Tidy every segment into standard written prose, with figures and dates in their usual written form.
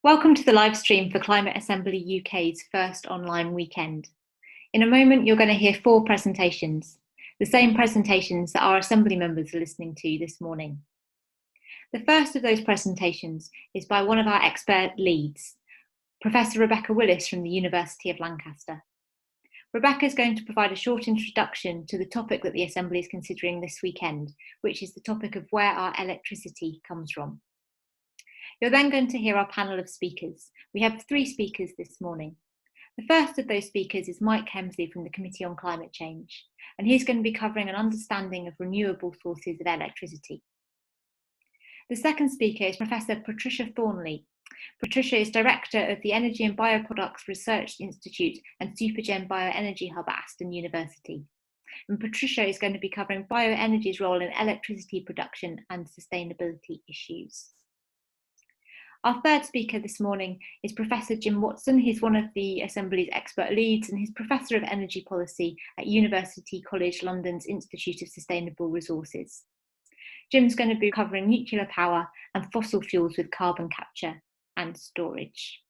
Welcome to the live stream for Climate Assembly UK's first online weekend. In a moment, you're going to hear 4 presentations, the same presentations that our Assembly members are listening to this morning. The first of those presentations is by one of our expert leads, Professor Rebecca Willis from the University of Lancaster. Rebecca is going to provide a short introduction to the topic that the Assembly is considering this weekend, which is the topic of where our electricity comes from. You're then going to hear our panel of speakers. We have 3 speakers this morning. The first of those speakers is Mike Hemsley from the Committee on Climate Change, and he's going to be covering an understanding of renewable sources of electricity. The second speaker is Professor Patricia Thornley. Patricia is Director of the Energy and Bioproducts Research Institute and Supergen Bioenergy Hub at Aston University. And Patricia is going to be covering bioenergy's role in electricity production and sustainability issues. Our third speaker this morning is Professor Jim Watson. He's one of the Assembly's expert leads and he's Professor of Energy Policy at University College London's Institute of Sustainable Resources. Jim's going to be covering nuclear power and fossil fuels with carbon capture and storage.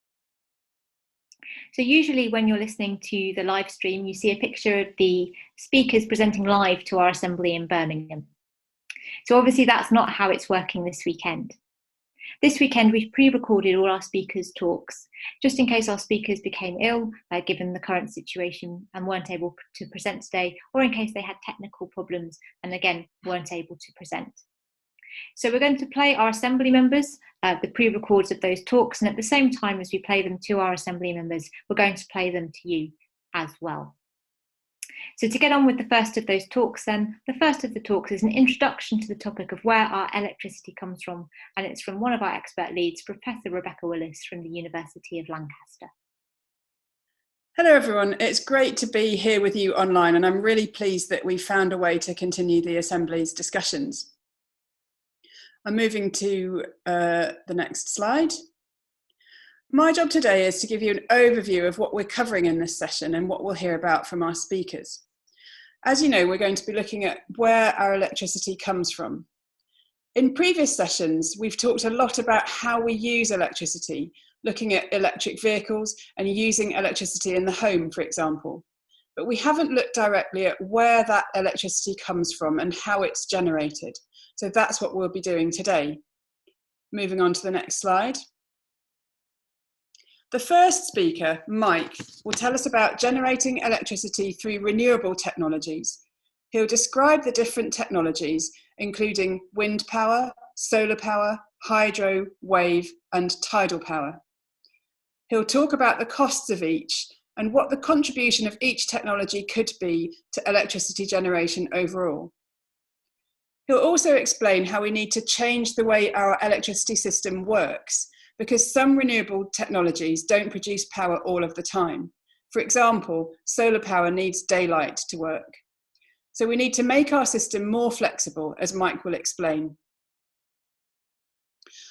So usually when you're listening to the live stream, you see a picture of the speakers presenting live to our Assembly in Birmingham. So obviously that's not how it's working this weekend. This weekend, we've pre-recorded all our speakers' talks, just in case our speakers became ill, given the current situation, and weren't able to present today, or in case they had technical problems and again, weren't able to present. So we're going to play our Assembly members, the pre-records of those talks, and at the same time as we play them to our Assembly members, we're going to play them to you as well. So to get on with the first of those talks then, the first of the talks is an introduction to the topic of where our electricity comes from, and it's from one of our expert leads, Professor Rebecca Willis from the University of Lancaster. Hello everyone, it's great to be here with you online, and I'm really pleased that we found a way to continue the Assembly's discussions. I'm moving to the next slide. My job today is to give you an overview of what we're covering in this session and what we'll hear about from our speakers. As you know, we're going to be looking at where our electricity comes from. In previous sessions, we've talked a lot about how we use electricity, looking at electric vehicles and using electricity in the home, for example. But we haven't looked directly at where that electricity comes from and how it's generated. So that's what we'll be doing today. Moving on to the next slide. The first speaker, Mike, will tell us about generating electricity through renewable technologies. He'll describe the different technologies, including wind power, solar power, hydro, wave, and tidal power. He'll talk about the costs of each and what the contribution of each technology could be to electricity generation overall. He'll also explain how we need to change the way our electricity system works, because some renewable technologies don't produce power all of the time. For example, solar power needs daylight to work. So we need to make our system more flexible, as Mike will explain.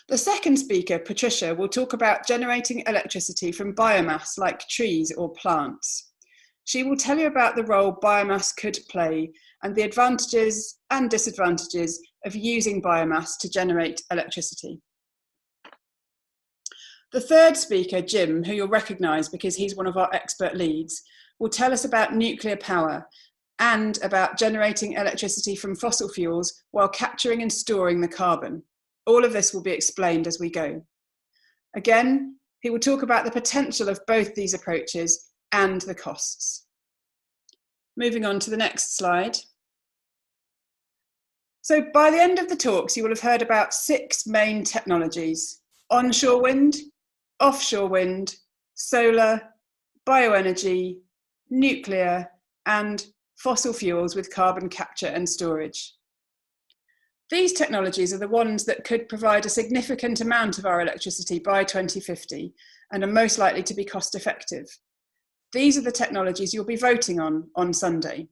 The second speaker, Patricia, will talk about generating electricity from biomass like trees or plants. She will tell you about the role biomass could play and the advantages and disadvantages of using biomass to generate electricity. The third speaker, Jim, who you'll recognise because he's one of our expert leads, will tell us about nuclear power and about generating electricity from fossil fuels while capturing and storing the carbon. All of this will be explained as we go. Again, he will talk about the potential of both these approaches and the costs. Moving on to the next slide. So by the end of the talks, you will have heard about 6 main technologies: onshore wind, offshore wind, solar, bioenergy, nuclear, and fossil fuels with carbon capture and storage. These technologies are the ones that could provide a significant amount of our electricity by 2050 and are most likely to be cost effective. These are the technologies you'll be voting on Sunday.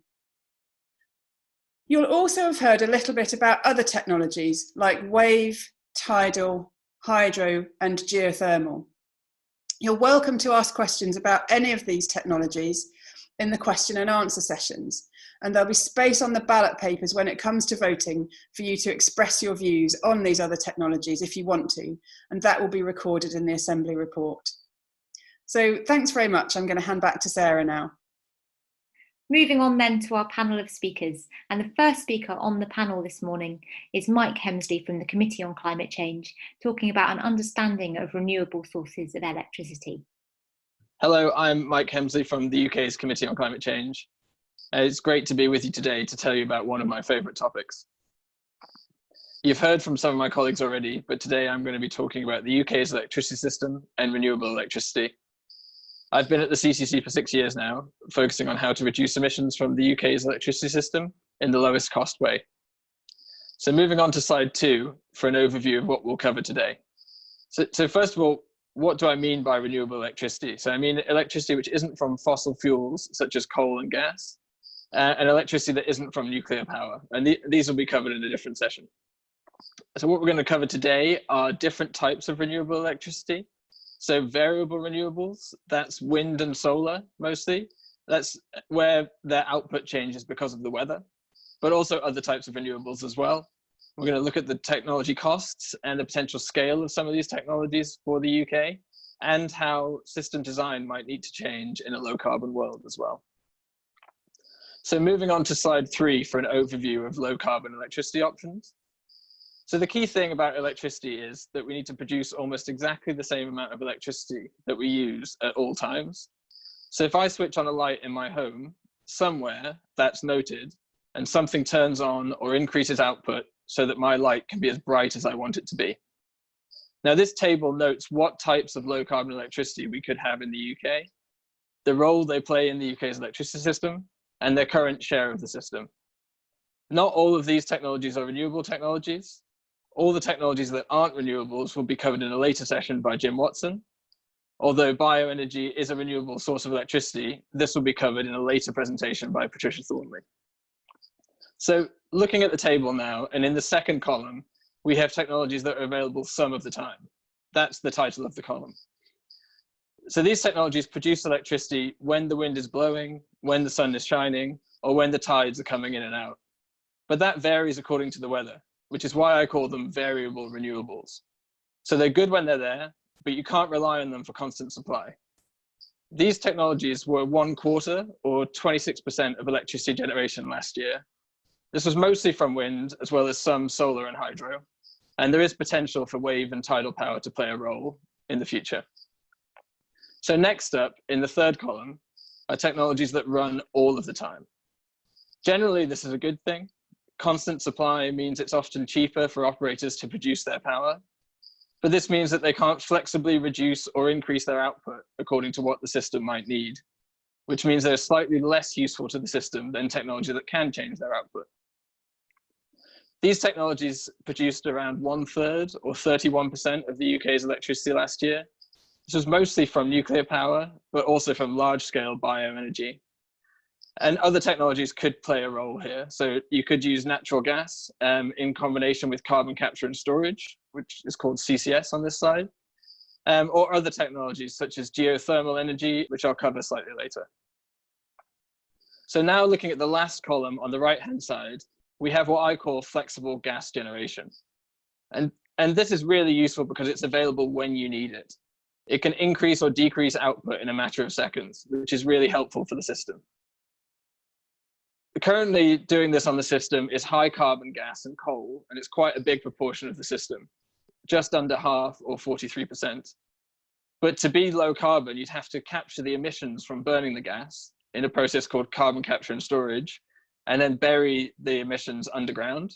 You'll also have heard a little bit about other technologies like wave, tidal, hydro, and geothermal. You're welcome to ask questions about any of these technologies in the question and answer sessions. and there'll be space on the ballot papers when it comes to voting for you to express your views on these other technologies if you want to, and that will be recorded in the Assembly report. So thanks very much. I'm going to hand back to Sarah now. Moving on then to our panel of speakers, and the first speaker on the panel this morning is Mike Hemsley from the Committee on Climate Change, talking about an understanding of renewable sources of electricity. Hello, I'm Mike Hemsley from the UK's Committee on Climate Change. It's great to be with you today to tell you about one of my favourite topics. You've heard from some of my colleagues already, but today I'm going to be talking about the UK's electricity system and renewable electricity. I've been at the CCC for 6 years now, focusing on how to reduce emissions from the UK's electricity system in the lowest cost way. So moving on to slide 2 for an overview of what we'll cover today. So first of all, what do I mean by renewable electricity? So I mean electricity which isn't from fossil fuels, such as coal and gas, and electricity that isn't from nuclear power. And these will be covered in a different session. So what we're going to cover today are different types of renewable electricity. So variable renewables, that's wind and solar mostly. That's where their output changes because of the weather, but also other types of renewables as well. We're going to look at the technology costs and the potential scale of some of these technologies for the UK, and how system design might need to change in a low carbon world as well. So moving on to slide 3 for an overview of low carbon electricity options. So the key thing about electricity is that we need to produce almost exactly the same amount of electricity that we use at all times. So if I switch on a light in my home, somewhere that's noted, and something turns on or increases output so that my light can be as bright as I want it to be. Now this table notes what types of low carbon electricity we could have in the UK, the role they play in the UK's electricity system, and their current share of the system. Not all of these technologies are renewable technologies. All the technologies that aren't renewables will be covered in a later session by Jim Watson. Although bioenergy is a renewable source of electricity, this will be covered in a later presentation by Patricia Thornley. So looking at the table now, and in the second column, we have technologies that are available some of the time. That's the title of the column. So these technologies produce electricity when the wind is blowing, when the sun is shining, or when the tides are coming in and out. But that varies according to the weather, which is why I call them variable renewables. So they're good when they're there, but you can't rely on them for constant supply. These technologies were 1/4 or 26% of electricity generation last year. This was mostly from wind, as well as some solar and hydro. And there is potential for wave and tidal power to play a role in the future. So next up, in the third column, are technologies that run all of the time. Generally, this is a good thing. Constant supply means it's often cheaper for operators to produce their power, but this means that they can't flexibly reduce or increase their output according to what the system might need, which means they're slightly less useful to the system than technology that can change their output. These technologies produced around 1/3 or 31% of the UK's electricity last year. This was mostly from nuclear power, but also from large-scale bioenergy. And other technologies could play a role here. So you could use natural gas in combination with carbon capture and storage, which is called CCS on this slide, or other technologies such as geothermal energy, which I'll cover slightly later. So now looking at the last column on the right-hand side, we have what I call flexible gas generation. And this is really useful because it's available when you need it. It can increase or decrease output in a matter of seconds, which is really helpful for the system. Currently doing this on the system is high carbon gas and coal, and it's quite a big proportion of the system, just under half or 43%. But to be low carbon, you'd have to capture the emissions from burning the gas in a process called carbon capture and storage, and then bury the emissions underground,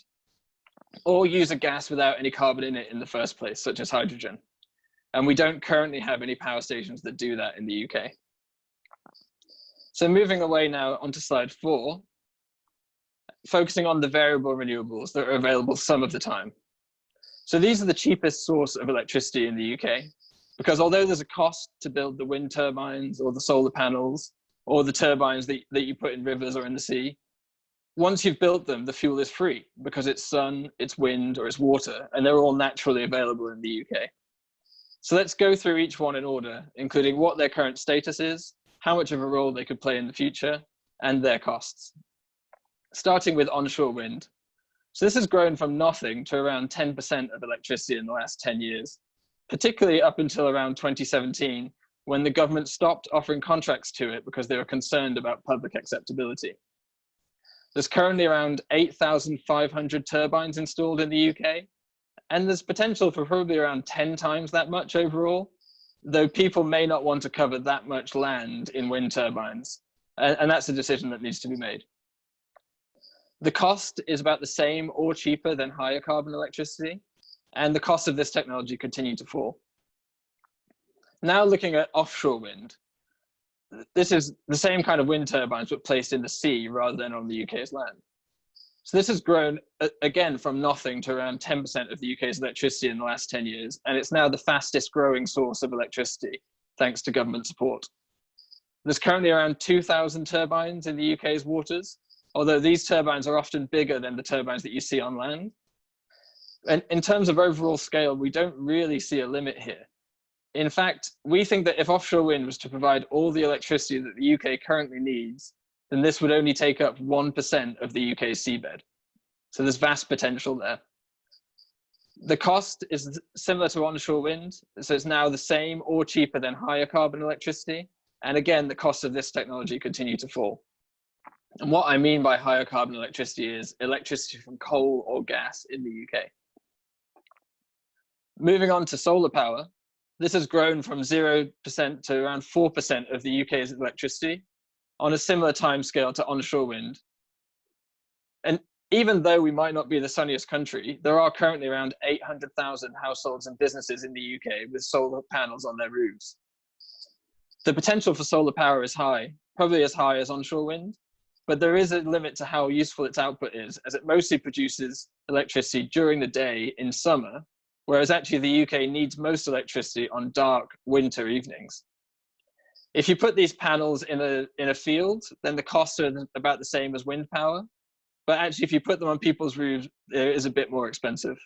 or use a gas without any carbon in it in the first place, such as hydrogen. And we don't currently have any power stations that do that in the UK. So moving away now onto slide 4, focusing on the variable renewables that are available some of the time. So these are the cheapest source of electricity in the UK, because although there's a cost to build the wind turbines or the solar panels or the turbines that you put in rivers or in the sea, once you've built them, the fuel is free because it's sun, it's wind, or it's water, and they're all naturally available in the UK. So let's go through each one in order, including what their current status is, how much of a role they could play in the future, and their costs. starting with onshore wind. So this has grown from nothing to around 10% of electricity in the last 10 years, particularly up until around 2017, when the government stopped offering contracts to it because they were concerned about public acceptability. There's currently around 8,500 turbines installed in the UK, and there's potential for probably around 10 times that much overall, though people may not want to cover that much land in wind turbines, and that's a decision that needs to be made. The cost is about the same or cheaper than higher carbon electricity, and the cost of this technology continue to fall. Now looking at offshore wind, this is the same kind of wind turbines but placed in the sea rather than on the UK's land. So this has grown again from nothing to around 10% of the UK's electricity in the last 10 years, and it's now the fastest growing source of electricity thanks to government support. There's currently around 2,000 turbines in the UK's waters, although these turbines are often bigger than the turbines that you see on land. And in terms of overall scale, we don't really see a limit here. In fact, we think that if offshore wind was to provide all the electricity that the UK currently needs, then this would only take up 1% of the UK's seabed. So there's vast potential there. The cost is similar to onshore wind, so it's now the same or cheaper than higher carbon electricity. And again, the costs of this technology continue to fall. And what I mean by higher carbon electricity is electricity from coal or gas in the UK. Moving on to solar power, this has grown from 0% to around 4% of the UK's electricity on a similar timescale to onshore wind. And even though we might not be the sunniest country, there are currently around 800,000 households and businesses in the UK with solar panels on their roofs. The potential for solar power is high, probably as high as onshore wind, but there is a limit to how useful its output is, as it mostly produces electricity during the day in summer, whereas actually the UK needs most electricity on dark winter evenings. If you put these panels in a field, then the costs are about the same as wind power, but actually if you put them on people's roofs, it is a bit more expensive.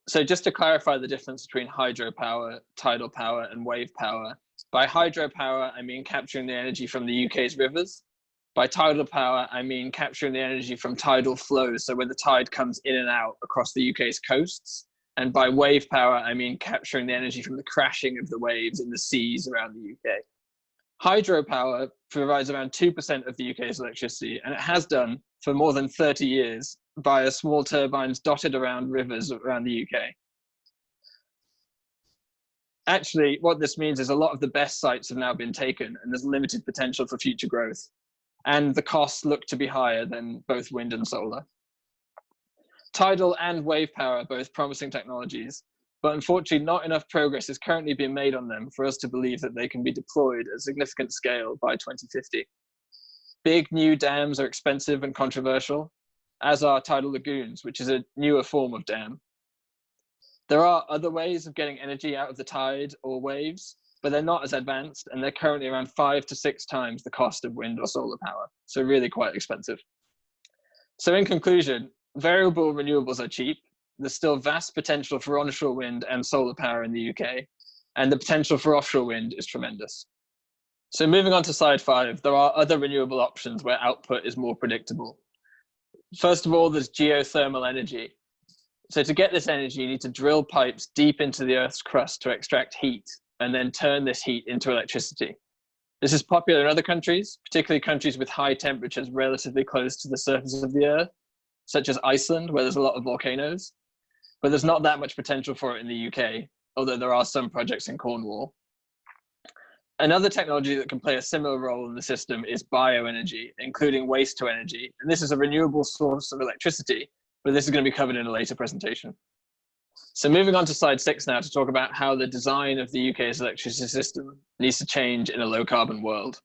So just to clarify the difference between hydropower, tidal power, and wave power, by hydropower, I mean capturing the energy from the UK's rivers. By tidal power, I mean capturing the energy from tidal flows, so when the tide comes in and out across the UK's coasts. And by wave power, I mean capturing the energy from the crashing of the waves in the seas around the UK. Hydropower provides around 2% of the UK's electricity, and it has done for more than 30 years via small turbines dotted around rivers around the UK. Actually, what this means is a lot of the best sites have now been taken, and there's limited potential for future growth. And the costs look to be higher than both wind and solar. Tidal and wave power are both promising technologies, but unfortunately not enough progress is currently being made on them for us to believe that they can be deployed at a significant scale by 2050. Big new dams are expensive and controversial, as are tidal lagoons, which is a newer form of dam. There are other ways of getting energy out of the tide or waves, but they're not as advanced, and they're currently around 5 to 6 times the cost of wind or solar power, so really quite expensive. So in conclusion, variable renewables are cheap. There's still vast potential for onshore wind and solar power in the UK, and the potential for offshore wind is tremendous. So moving on to slide 5, there are other renewable options where output is more predictable. First of all, there's geothermal energy. So to get this energy, you need to drill pipes deep into the Earth's crust to extract heat, and then turn this heat into electricity. This is popular in other countries, particularly countries with high temperatures relatively close to the surface of the Earth, such as Iceland, where there's a lot of volcanoes. But there's not that much potential for it in the UK, although there are some projects in Cornwall. Another technology that can play a similar role in the system is bioenergy, including waste to energy. And this is a renewable source of electricity, but this is going to be covered in a later presentation. So moving on to slide 6 now to talk about how the design of the UK's electricity system needs to change in a low carbon world.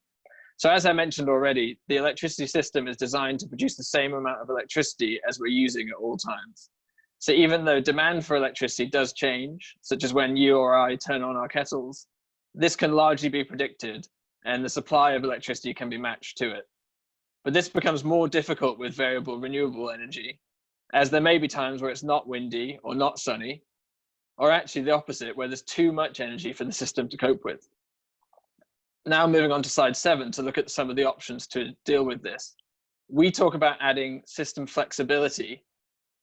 So as I mentioned already, the electricity system is designed to produce the same amount of electricity as we're using at all times. So even though demand for electricity does change, such as when you or I turn on our kettles, this can largely be predicted, and the supply of electricity can be matched to it. But this becomes more difficult with variable renewable energy, as there may be times where it's not windy or not sunny, or actually the opposite, where there's too much energy for the system to cope with. Now moving on to slide 7 to look at some of the options to deal with this. We talk about adding system flexibility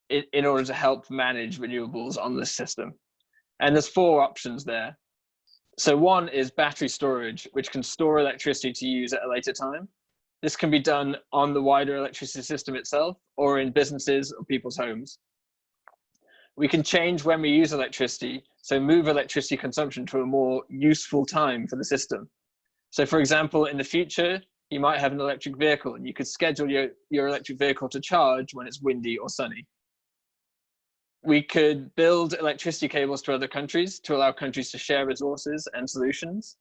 in order to help manage renewables on this system. And there's 4 options there. So one is battery storage, which can store electricity to use at a later time. This can be done on the wider electricity system itself or in businesses or people's homes. We can change when we use electricity, so move electricity consumption to a more useful time for the system. So for example, in the future, you might have an electric vehicle and you could schedule your electric vehicle to charge when it's windy or sunny. We could build electricity cables to other countries to allow countries to share resources and solutions.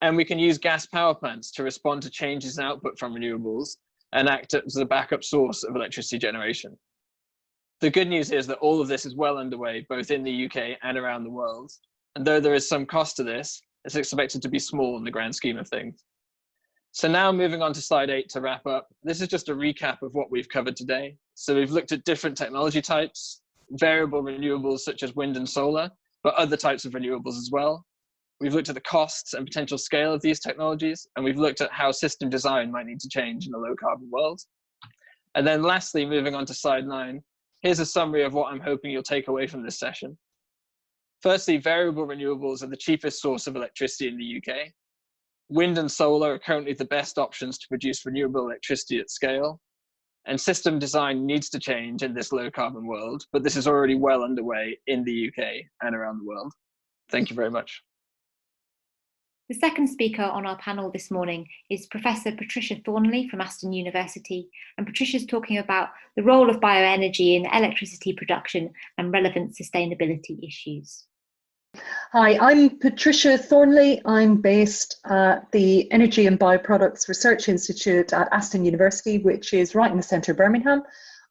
And we can use gas power plants to respond to changes in output from renewables and act as a backup source of electricity generation. The good news is that all of this is well underway, both in the UK and around the world. And though there is some cost to this, it's expected to be small in the grand scheme of things. So now moving on to slide 8 to wrap up. This is just a recap of what we've covered today. So we've looked at different technology types, variable renewables such as wind and solar, but other types of renewables as well. We've looked at the costs and potential scale of these technologies, and we've looked at how system design might need to change in a low carbon world. And then lastly, moving on to slide 9, here's a summary of what I'm hoping you'll take away from this session. Firstly, variable renewables are the cheapest source of electricity in the UK. Wind and solar are currently the best options to produce renewable electricity at scale. And system design needs to change in this low carbon world, but this is already well underway in the UK and around the world. Thank you very much. The second speaker on our panel this morning is Professor Patricia Thornley from Aston University, and Patricia's talking about the role of bioenergy in electricity production and relevant sustainability issues. Hi, I'm Patricia Thornley. I'm based at the Energy and Bioproducts Research Institute at Aston University, which is right in the centre of Birmingham.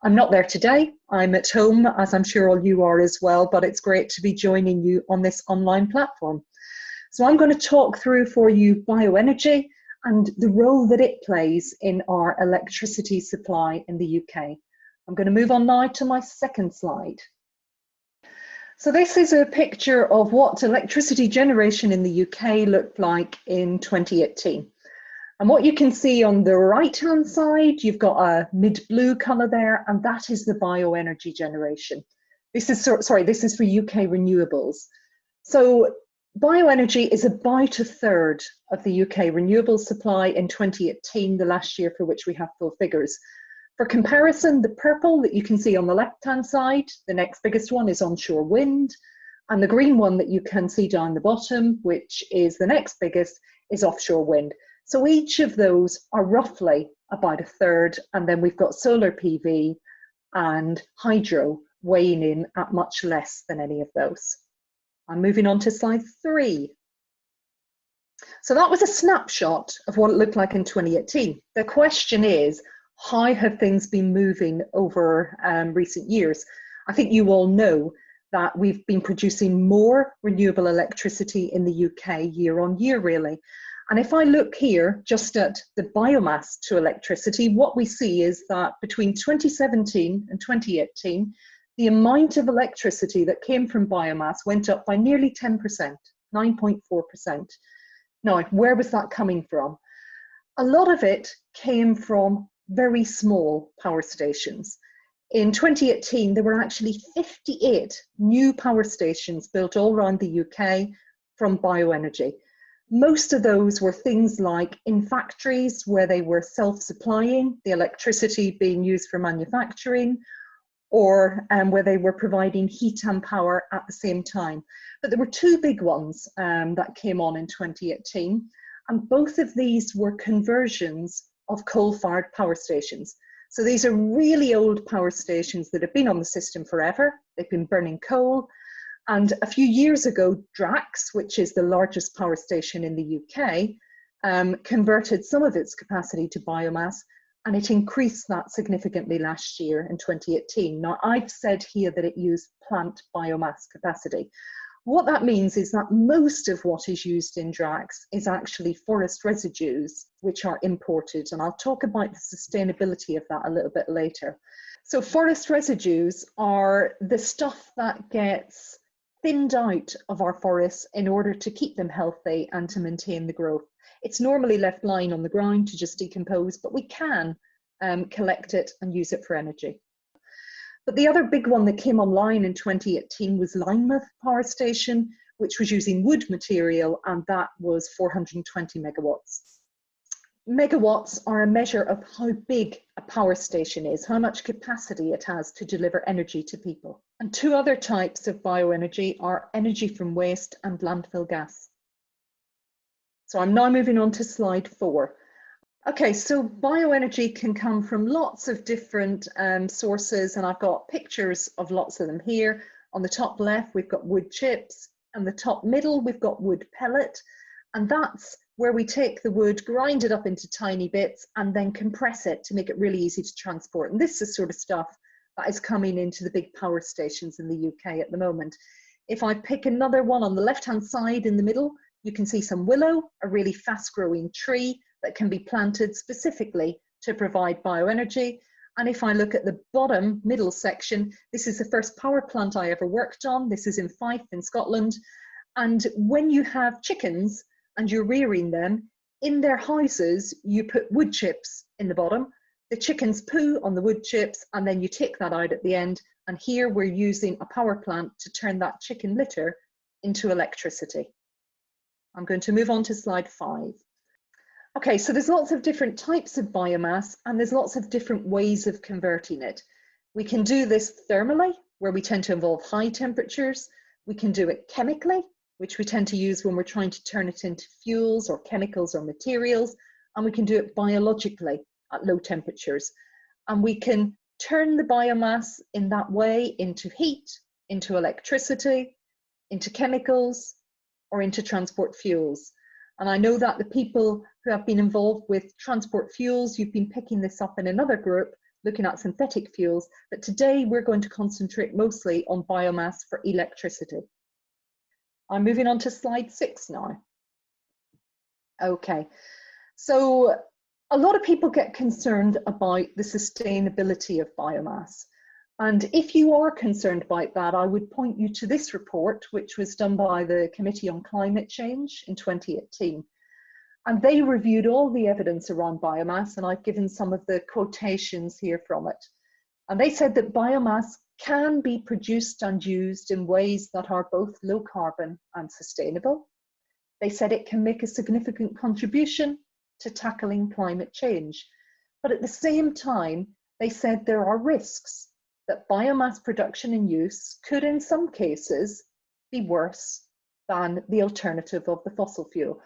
I'm not there today. I'm at home, as I'm sure all you are as well, but it's great to be joining you on this online platform. So I'm going to talk through for you bioenergy and the role that it plays in our electricity supply in the UK. I'm going to move on now to my second slide. So this is a picture of what electricity generation in the UK looked like in 2018. And what you can see on the right-hand side, you've got a mid-blue colour there, and that is the bioenergy generation. This is for UK renewables. So bioenergy is about a third of the UK renewable supply in 2018, the last year for which we have full figures. For comparison, the purple that you can see on the left-hand side, the next biggest one is onshore wind, and the green one that you can see down the bottom, which is the next biggest, is offshore wind. So each of those are roughly about a third, and then we've got solar PV and hydro weighing in at much less than any of those. I'm moving on to slide 3. So that was a snapshot of what it looked like in 2018. The question is, how have things been moving over recent years? I think you all know that we've been producing more renewable electricity in the UK year on year, really. And if I look here just at the biomass to electricity, what we see is that between 2017 and 2018, the amount of electricity that came from biomass went up by nearly 10%, 9.4%. Now, where was that coming from? A lot of it came from very small power stations. In 2018, there were actually 58 new power stations built all around the UK from bioenergy. Most of those were things like in factories where they were self-supplying, the electricity being used for manufacturing, or where they were providing heat and power at the same time. But there were 2 big ones that came on in 2018, and both of these were conversions of coal-fired power stations. So these are really old power stations that have been on the system forever. They've been burning coal. And a few years ago, Drax, which is the largest power station in the UK, converted some of its capacity to biomass, and it increased that significantly last year in 2018. Now, I've said here that it used plant biomass capacity. What that means is that most of what is used in Drax is actually forest residues, which are imported. And I'll talk about the sustainability of that a little bit later. So forest residues are the stuff that gets thinned out of our forests in order to keep them healthy and to maintain the growth. It's normally left lying on the ground to just decompose, but we can collect it and use it for energy. But the other big one that came online in 2018 was Linemouth Power Station, which was using wood material, and that was 420 megawatts. Megawatts are a measure of how big a power station is, how much capacity it has to deliver energy to people. And two other types of bioenergy are energy from waste and landfill gas. So I'm now moving on to slide 4. Okay, so bioenergy can come from lots of different sources, and I've got pictures of lots of them here. On the top left, we've got wood chips, and the top middle, we've got wood pellet, and that's where we take the wood, grind it up into tiny bits, and then compress it to make it really easy to transport. And this is the sort of stuff that is coming into the big power stations in the UK at the moment. If I pick another one on the left-hand side in the middle, you can see some willow, a really fast-growing tree that can be planted specifically to provide bioenergy. And if I look at the bottom middle section, this is the first power plant I ever worked on. This is in Fife in Scotland. And when you have chickens and you're rearing them, in their houses, you put wood chips in the bottom. The chickens poo on the wood chips, and then you take that out at the end. And here we're using a power plant to turn that chicken litter into electricity. I'm going to move on to slide 5. Okay, so there's lots of different types of biomass, and there's lots of different ways of converting it. We can do this thermally, where we tend to involve high temperatures. We can do it chemically, which we tend to use when we're trying to turn it into fuels or chemicals or materials. And we can do it biologically at low temperatures. And we can turn the biomass in that way into heat, into electricity, into chemicals, or into transport fuels. And I know that the people who have been involved with transport fuels, you've been picking this up in another group, looking at synthetic fuels, but today we're going to concentrate mostly on biomass for electricity. I'm moving on to slide 6 now. Okay, so a lot of people get concerned about the sustainability of biomass. And if you are concerned about that, I would point you to this report, which was done by the Committee on Climate Change in 2018. And they reviewed all the evidence around biomass, and I've given some of the quotations here from it. And they said that biomass can be produced and used in ways that are both low carbon and sustainable. They said it can make a significant contribution to tackling climate change. But at the same time, they said there are risks that biomass production and use could in some cases be worse than the alternative of the fossil fuel.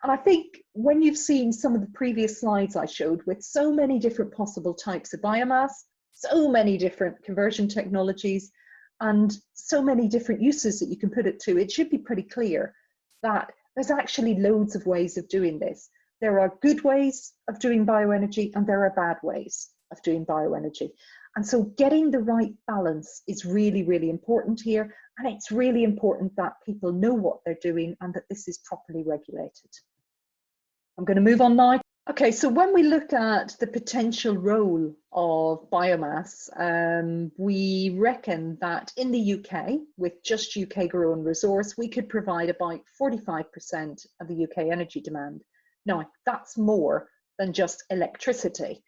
And I think when you've seen some of the previous slides I showed with so many different possible types of biomass, so many different conversion technologies, and so many different uses that you can put it to, it should be pretty clear that there's actually loads of ways of doing this. There are good ways of doing bioenergy and there are bad ways of doing bioenergy. And so getting the right balance is really, really important here. And it's really important that people know what they're doing and that this is properly regulated. I'm going to move on now. Okay, so when we look at the potential role of biomass, we reckon that in the UK, with just UK grown resource, we could provide about 45% of the UK energy demand. Now, that's more than just electricity.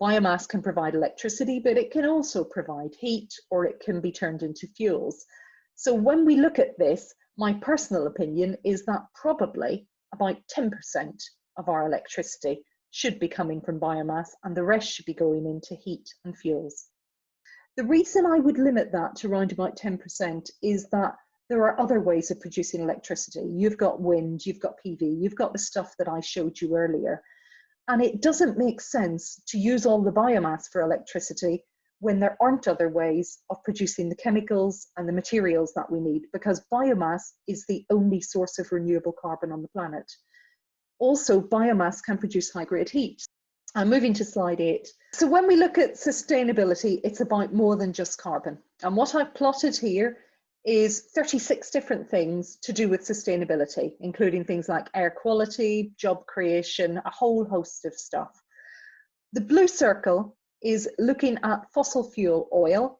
Biomass can provide electricity, but it can also provide heat, or it can be turned into fuels. So when we look at this, my personal opinion is that probably about 10% of our electricity should be coming from biomass, and the rest should be going into heat and fuels. The reason I would limit that to around about 10% is that there are other ways of producing electricity. You've got wind, you've got PV, you've got the stuff that I showed you earlier. And it doesn't make sense to use all the biomass for electricity when there aren't other ways of producing the chemicals and the materials that we need, because biomass is the only source of renewable carbon on the planet. Also, biomass can produce high-grade heat. I'm moving to slide 8. So when we look at sustainability, it's about more than just carbon. And what I've plotted here is 36 different things to do with sustainability, including things like air quality, job creation, a whole host of stuff. The blue circle is looking at fossil fuel oil.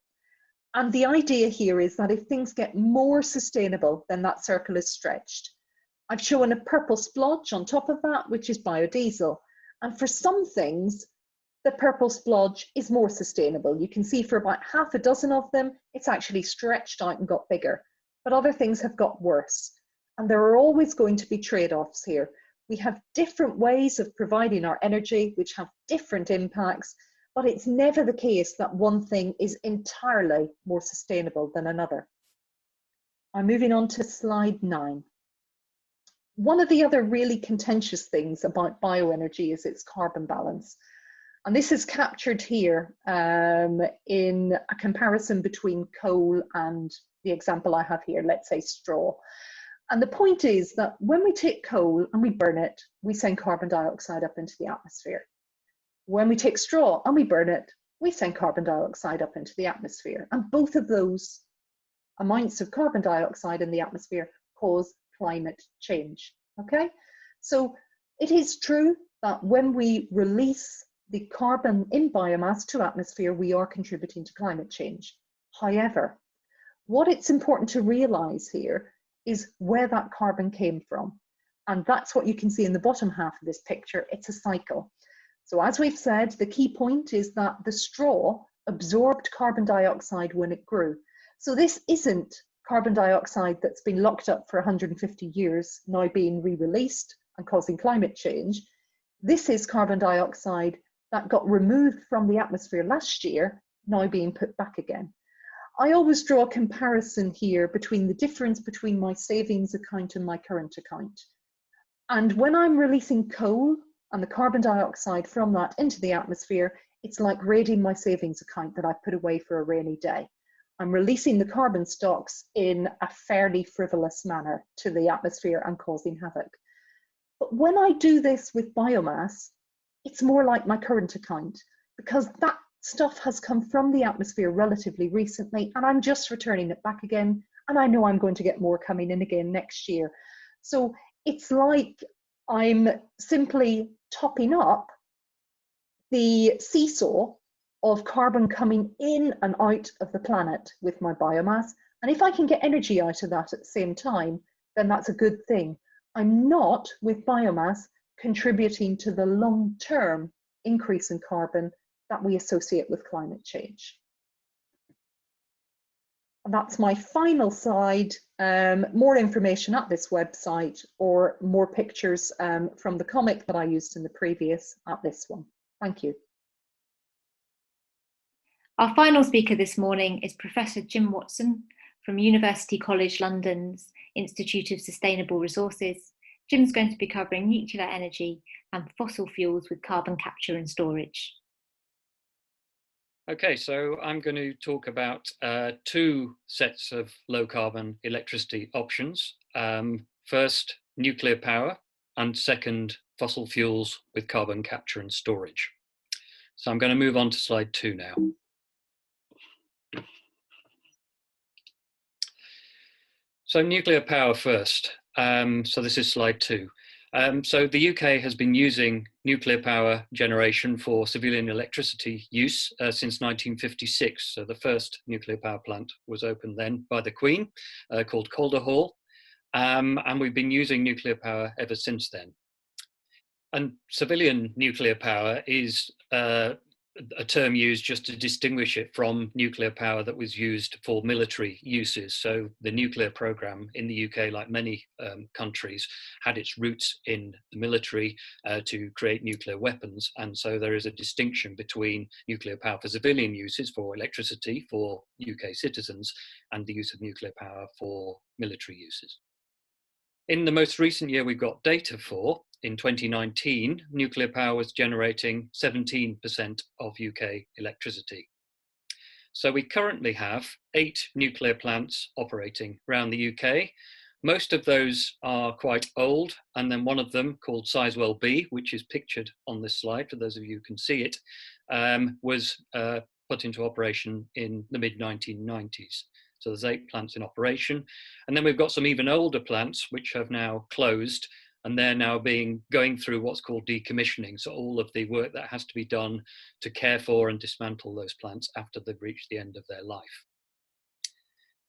And the idea here is that if things get more sustainable, then that circle is stretched. I've shown a purple splodge on top of that, which is biodiesel. And for some things, the purple splodge is more sustainable. You can see for about half a dozen of them, it's actually stretched out and got bigger, but other things have got worse. And there are always going to be trade-offs here. We have different ways of providing our energy, which have different impacts, but it's never the case that one thing is entirely more sustainable than another. I'm moving on to slide 9. One of the other really contentious things about bioenergy is its carbon balance. And this is captured here in a comparison between coal and the example I have here, let's say straw. And the point is that when we take coal and we burn it, we send carbon dioxide up into the atmosphere. When we take straw and we burn it, we send carbon dioxide up into the atmosphere. And both of those amounts of carbon dioxide in the atmosphere cause climate change. Okay? So it is true that when we release the carbon in biomass to atmosphere, we are contributing to climate change. However, what it's important to realize here is where that carbon came from. And that's what you can see in the bottom half of this picture. It's a cycle. So as we've said, the key point is that the straw absorbed carbon dioxide when it grew. So this isn't carbon dioxide that's been locked up for 150 years, now being re-released and causing climate change. This is carbon dioxide that got removed from the atmosphere last year, now being put back again. I always draw a comparison here between the difference between my savings account and my current account. And when I'm releasing coal and the carbon dioxide from that into the atmosphere, it's like raiding my savings account that I put away for a rainy day. I'm releasing the carbon stocks in a fairly frivolous manner to the atmosphere and causing havoc. But when I do this with biomass, it's more like my current account, because that stuff has come from the atmosphere relatively recently and I'm just returning it back again, and I know I'm going to get more coming in again next year. So it's like I'm simply topping up the seesaw of carbon coming in and out of the planet with my biomass. And if I can get energy out of that at the same time, then that's a good thing. I'm not, with biomass, contributing to the long-term increase in carbon that we associate with climate change. And that's my final slide. More information at this website, or more pictures from the comic that I used in the previous at this one. Thank you. Our final speaker this morning is Professor Jim Watson from University College London's Institute of Sustainable Resources. Jim's going to be covering nuclear energy and fossil fuels with carbon capture and storage. Okay, so I'm going to talk about two sets of low carbon electricity options. First, nuclear power, and second, fossil fuels with carbon capture and storage. So I'm going to move on to slide 2 now. So nuclear power first. So this is slide 2. So the UK has been using nuclear power generation for civilian electricity use since 1956. So the first nuclear power plant was opened then by the Queen, called Calder Hall. And we've been using nuclear power ever since then. And civilian nuclear power is a term used just to distinguish it from nuclear power that was used for military uses. So the nuclear program in the UK, like many countries, had its roots in the military to create nuclear weapons. And so there is a distinction between nuclear power for civilian uses, for electricity for UK citizens, and the use of nuclear power for military uses. In the most recent year we've got data for, in 2019, nuclear power was generating 17% of UK electricity. So we currently have 8 nuclear plants operating around the UK. Most of those are quite old, and then one of them, called Sizewell B, which is pictured on this slide for those of you who can see it, was put into operation in the mid-1990s. So there's 8 plants in operation. And then we've got some even older plants which have now closed, and they're now going through what's called decommissioning. So all of the work that has to be done to care for and dismantle those plants after they've reached the end of their life.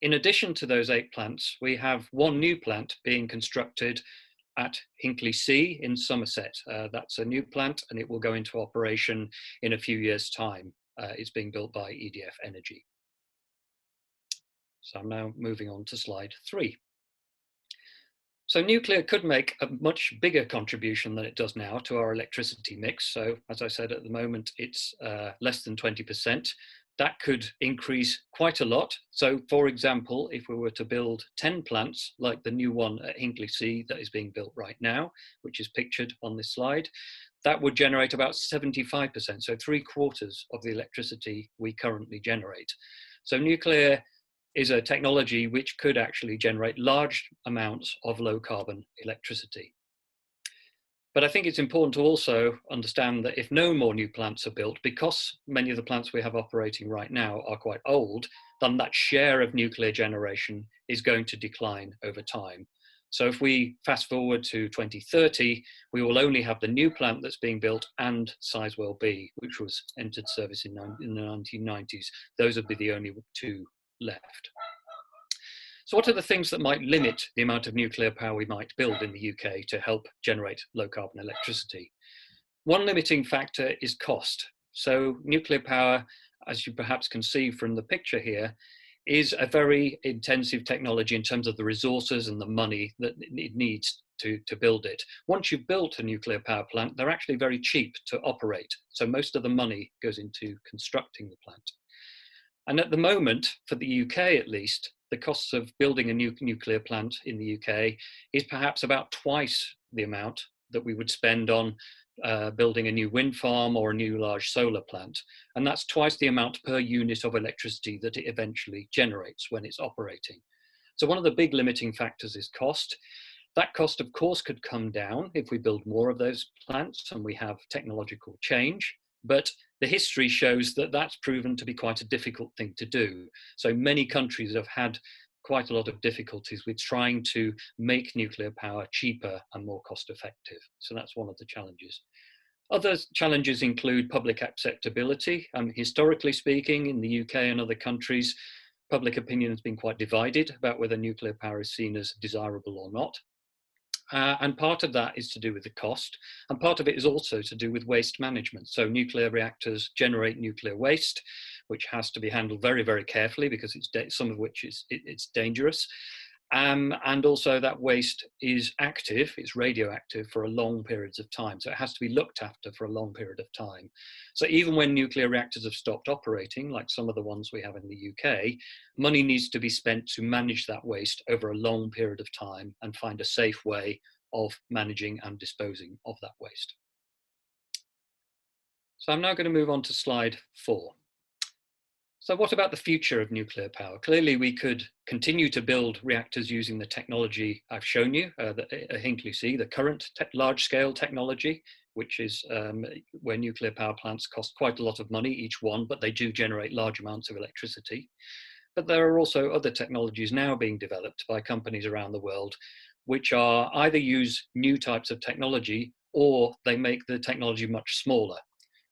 In addition to those 8 plants, we have 1 new plant being constructed at Hinkley C in Somerset. That's a new plant and it will go into operation in a few years' time. It's being built by EDF Energy. So I'm now moving on to slide 3. So nuclear could make a much bigger contribution than it does now to our electricity mix. So as I said, at the moment, it's less than 20%. That could increase quite a lot. So for example, if we were to build 10 plants, like the new one at Hinkley C that is being built right now, which is pictured on this slide, that would generate about 75%, so 3/4 of the electricity we currently generate. So nuclear is a technology which could actually generate large amounts of low carbon electricity. But I think it's important to also understand that if no more new plants are built, because many of the plants we have operating right now are quite old, then that share of nuclear generation is going to decline over time. So if we fast forward to 2030, we will only have the new plant that's being built and Sizewell B, which was entered service in the 1990s. Those would be the only two left. So what are the things that might limit the amount of nuclear power we might build in the UK to help generate low carbon electricity? One limiting factor is cost. So nuclear power, as you perhaps can see from the picture here, is a very intensive technology in terms of the resources and the money that it needs to build it. Once you've built a nuclear power plant, they're actually very cheap to operate. So most of the money goes into constructing the plant. And at the moment, for the UK at least, the costs of building a new nuclear plant in the UK is perhaps about twice the amount that we would spend on building a new wind farm or a new large solar plant. And that's twice the amount per unit of electricity that it eventually generates when it's operating. So one of the big limiting factors is cost. That cost, of course, could come down if we build more of those plants and we have technological change. But the history shows that that's proven to be quite a difficult thing to do. So many countries have had quite a lot of difficulties with trying to make nuclear power cheaper and more cost effective. So that's one of the challenges. Other challenges include public acceptability. Historically speaking, in the UK and other countries, public opinion has been quite divided about whether nuclear power is seen as desirable or not. And part of that is to do with the cost, and part of it is also to do with waste management. So nuclear reactors generate nuclear waste, which has to be handled very, very carefully because some of which it's dangerous. And also that waste is active, it's radioactive for long periods of time. So it has to be looked after for a long period of time. So even when nuclear reactors have stopped operating, like some of the ones we have in the UK, money needs to be spent to manage that waste over a long period of time and find a safe way of managing and disposing of that waste. So I'm now going to move on to slide 4. So what about the future of nuclear power? Clearly, we could continue to build reactors using the technology I've shown you, the Hinkley C, the current large-scale technology, which is where nuclear power plants cost quite a lot of money, each one, but they do generate large amounts of electricity. But there are also other technologies now being developed by companies around the world, which are either use new types of technology or they make the technology much smaller.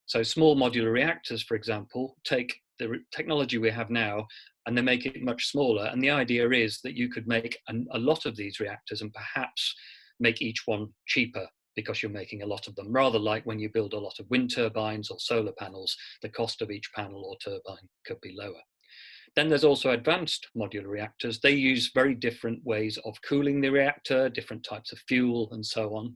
So small modular reactors, for example, take the technology we have now and they make it much smaller. And the idea is that you could make a lot of these reactors and perhaps make each one cheaper because you're making a lot of them, rather like when you build a lot of wind turbines or solar panels, the cost of each panel or turbine could be lower. Then there's also advanced modular reactors. They use very different ways of cooling the reactor, different types of fuel and so on.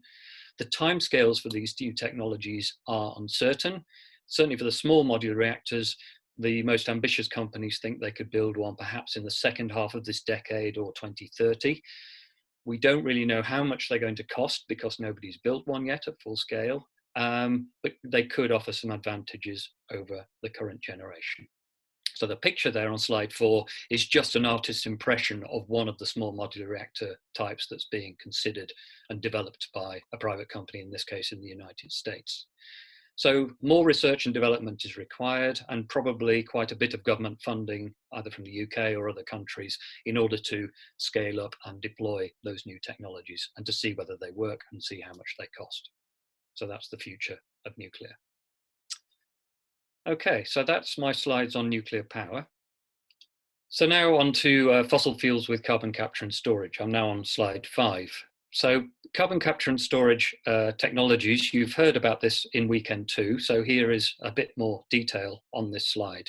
The timescales for these new technologies are uncertain. Certainly for the small modular reactors, the most ambitious companies think they could build one perhaps in the second half of this decade or 2030. We don't really know how much they're going to cost because nobody's built one yet at full scale, but they could offer some advantages over the current generation. So the picture there on slide 4 is just an artist's impression of one of the small modular reactor types that's being considered and developed by a private company, in this case in the United States. So more research and development is required, and probably quite a bit of government funding, either from the UK or other countries, in order to scale up and deploy those new technologies and to see whether they work and see how much they cost. So that's the future of nuclear. Okay, so that's my slides on nuclear power. So now on to fossil fuels with carbon capture and storage. I'm now on slide 5. So carbon capture and storage technologies, you've heard about this in weekend 2. So here is a bit more detail on this slide.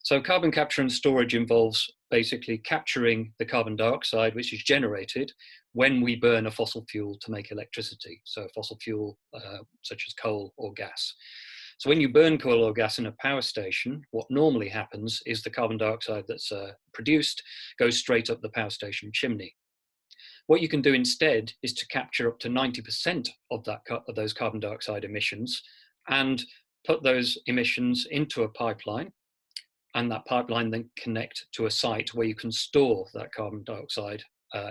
So carbon capture and storage involves basically capturing the carbon dioxide which is generated when we burn a fossil fuel to make electricity. So a fossil fuel such as coal or gas. So when you burn coal or gas in a power station, what normally happens is the carbon dioxide that's produced goes straight up the power station chimney. What you can do instead is to capture up to 90% of those carbon dioxide emissions and put those emissions into a pipeline, and that pipeline then connect to a site where you can store that carbon dioxide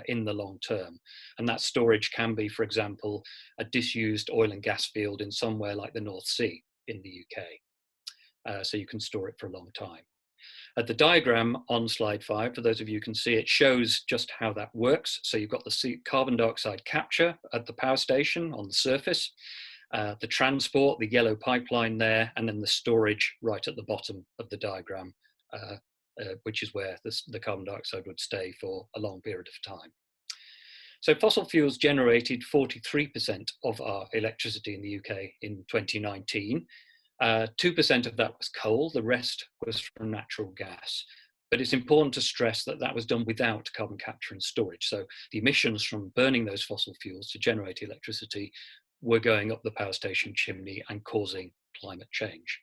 in the long term. And that storage can be, for example, a disused oil and gas field in somewhere like the North Sea in the UK. So you can store it for a long time. The diagram on slide 5, for those of you who can see it, shows just how that works. So you've got the carbon dioxide capture at the power station on the surface, the transport, the yellow pipeline there, and then the storage right at the bottom of the diagram, which is where the carbon dioxide would stay for a long period of time. So fossil fuels generated 43% of our electricity in the UK in 2019. 2% of that was coal, the rest was from natural gas. But it's important to stress that that was done without carbon capture and storage. So the emissions from burning those fossil fuels to generate electricity were going up the power station chimney and causing climate change.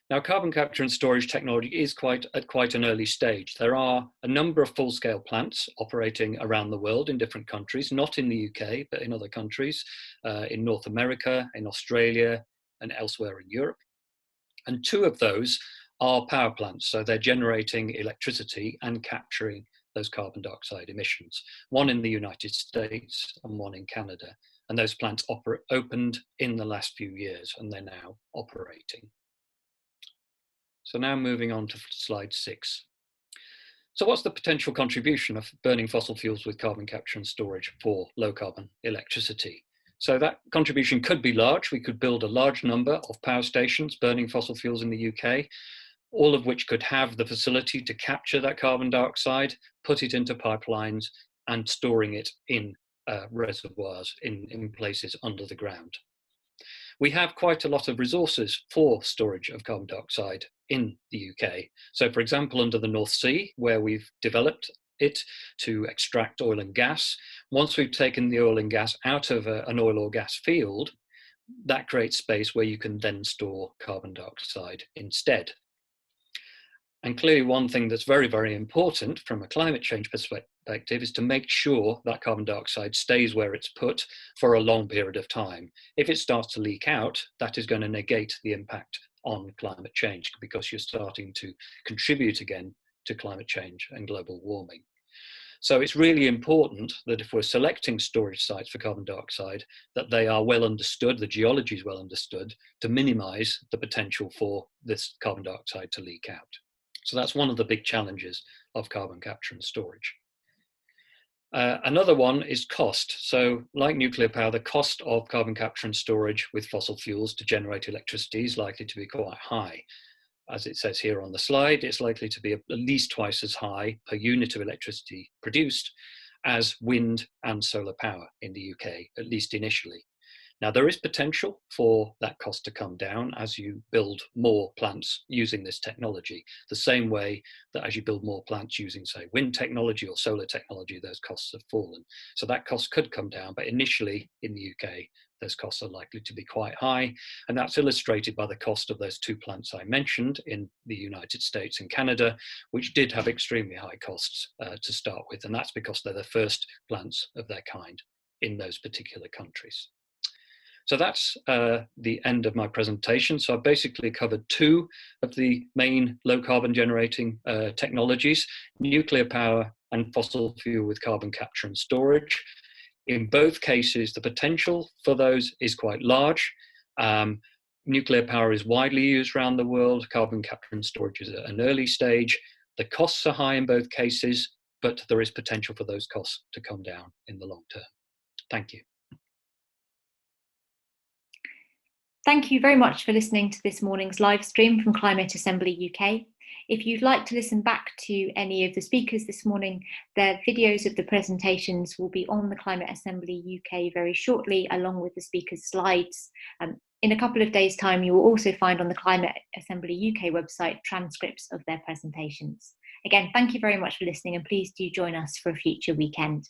Now, carbon capture and storage technology is at quite an early stage. There are a number of full-scale plants operating around the world in different countries, not in the UK, but in other countries, in North America, in Australia, and elsewhere in Europe. And 2 of those are power plants, so they're generating electricity and capturing those carbon dioxide emissions. One in the United States and one in Canada. And those plants opened in the last few years, and they're now operating. So now moving on to slide 6. So what's the potential contribution of burning fossil fuels with carbon capture and storage for low carbon electricity? So that contribution could be large. We could build a large number of power stations burning fossil fuels in the UK, all of which could have the facility to capture that carbon dioxide, put it into pipelines, and storing it in reservoirs in places under the ground. We have quite a lot of resources for storage of carbon dioxide in the UK. So for example, under the North Sea, where we've developed it to extract oil and gas. Once we've taken the oil and gas out of an oil or gas field, that creates space where you can then store carbon dioxide instead. And clearly one thing that's very, very important from a climate change perspective is to make sure that carbon dioxide stays where it's put for a long period of time. If it starts to leak out, that is going to negate the impact on climate change because you're starting to contribute again to climate change and global warming. So it's really important that if we're selecting storage sites for carbon dioxide, that they are well understood, the geology is well understood, to minimize the potential for this carbon dioxide to leak out. So that's one of the big challenges of carbon capture and storage. Another one is cost. So like nuclear power, the cost of carbon capture and storage with fossil fuels to generate electricity is likely to be quite high. As it says here on the slide, it's likely to be at least twice as high per unit of electricity produced as wind and solar power in the UK, at least initially. Now, there is potential for that cost to come down as you build more plants using this technology, the same way that as you build more plants using, say, wind technology or solar technology, those costs have fallen. So that cost could come down, but initially in the UK, those costs are likely to be quite high. And that's illustrated by the cost of those 2 plants I mentioned in the United States and Canada, which did have extremely high costs to start with. And that's because they're the first plants of their kind in those particular countries. So that's the end of my presentation. So I've basically covered 2 of the main low carbon generating technologies, nuclear power and fossil fuel with carbon capture and storage. In both cases, the potential for those is quite large. Nuclear power is widely used around the world. Carbon capture and storage is at an early stage. The costs are high in both cases, but there is potential for those costs to come down in the long term. Thank you. Thank you very much for listening to this morning's live stream from Climate Assembly UK. If you'd like to listen back to any of the speakers this morning, their videos of the presentations will be on the Climate Assembly UK very shortly, along with the speakers' slides. In a couple of days' time, you will also find on the Climate Assembly UK website transcripts of their presentations. Again, thank you very much for listening, and please do join us for a future weekend.